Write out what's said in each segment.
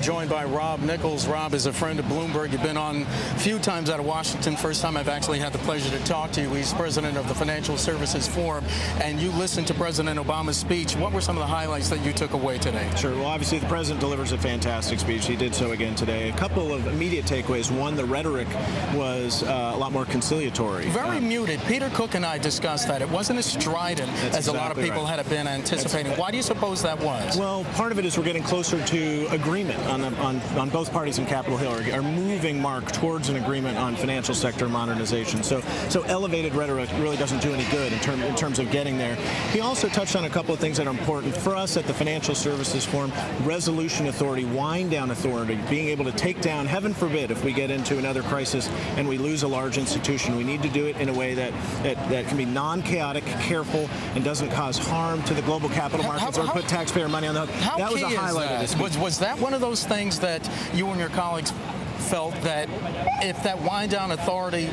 joined by Rob Nichols. Rob is a friend of Bloomberg. You've been on a few times out of Washington. First time I've actually had the pleasure to talk to you. He's president of the Financial Services Forum, and you listened to President Obama's speech. What were some of the highlights that you took away today? Sure. Well, obviously, the president delivers a fantastic speech. He did so again today. A couple of immediate takeaways. One, the rhetoric was a lot more conciliatory. Very muted. Peter Cook and I discussed that. It wasn't as strident as a lot of people had been anticipating. Why do you suppose that was? Well, part of it is we're getting closer to agreement on both parties in Capitol Hill are moving, Mark, towards an agreement on financial sector modernization. So elevated rhetoric really doesn't do any good in terms of getting there. He also touched on a couple of things that are important for us at the Financial Services Forum: resolution authority, wind down authority, being able to take down, heaven forbid, if we get into another crisis and we lose a large institution. We need to do it in a way that can be non-chaotic, careful, and doesn't cause harm to the global capital markets or put taxpayer money on the hook. That was a highlight of this speech. Was that one of those things that you and your colleagues felt that if that wind down authority,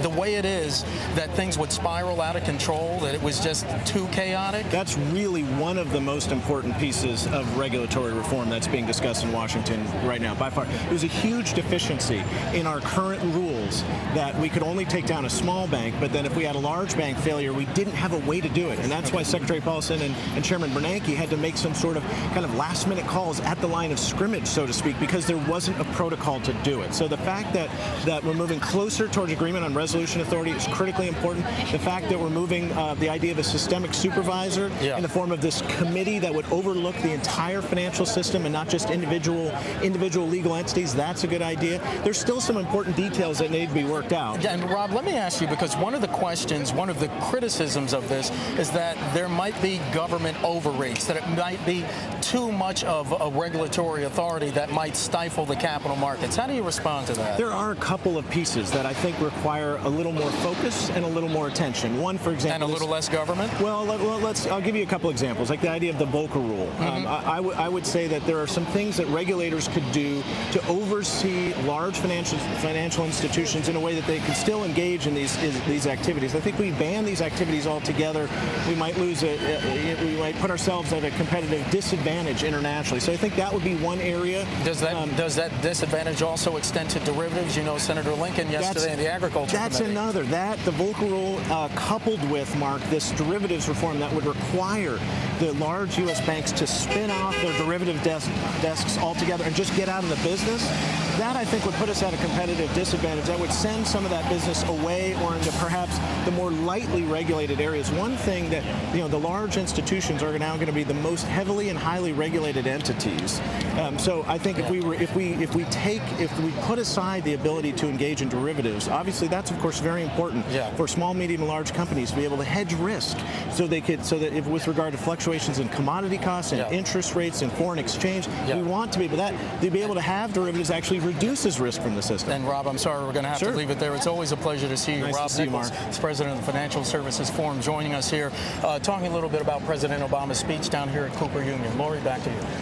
the way it is, that things would spiral out of control, that it was just too chaotic? That's really one of the most important pieces of regulatory reform that's being discussed in Washington right now, by far. There's a huge deficiency in our current rules that we could only take down a small bank, but then if we had a large bank failure, we didn't have a way to do it. And that's why Secretary Paulson and Chairman Bernanke had to make some sort of kind of last-minute calls at the line of scrimmage, so to speak, because there wasn't a protocol to do it. So the fact that we're moving closer towards agreement on resolution authority is critically important. The fact that we're moving the idea of a systemic supervisor in the form of this committee that would overlook the entire financial system and not just individual legal entities, that's a good idea. There's still some important details that need to be worked out. Yeah, and Rob, let me ask you, because one of the questions, one of the criticisms of this is that there might be government overreach, that it might be too much of a regulatory authority that might stifle the capital markets. How do you respond to that? There are a couple of pieces that I think require a little more focus and a little more attention. One, for example, and a little less government? Well, I'll give you a couple examples, like the idea of the Volcker rule. I would say that there are some things that regulators could do to oversee large financial institutions in a way that they can still engage in these activities. I think we ban these activities altogether, we might we might put ourselves at a competitive disadvantage internationally. So I think that would be one area. Does that disadvantage also extend to derivatives? You know, Senator Lincoln yesterday in the Agriculture That's Committee. another. The Volcker rule coupled with, Mark, this derivatives reform that would require the large U.S. banks to spin off their derivative desks altogether and just get out of the business. That, I think, would put us at a competitive disadvantage. That would send some of that business away or into perhaps the more lightly regulated areas. One thing that, the large institutions are now going to be the most heavily and highly regulated entities. So I think if we put aside the ability to engage in derivatives, obviously that's of course very important for small, medium, and large companies to be able to hedge risk, so that if, with regard to fluctuations in commodity costs and interest rates and foreign exchange, we want to be able to have derivatives actually reduces risk from the system. And Rob, I'm sorry, we're going to have to leave it there. It's always a pleasure to see you. Nice Rob to see Nichols, you, Mark. president of the Financial Services Forum, joining us here, talking a little bit about President Obama's speech down here at Cooper Union. Lori, back to you.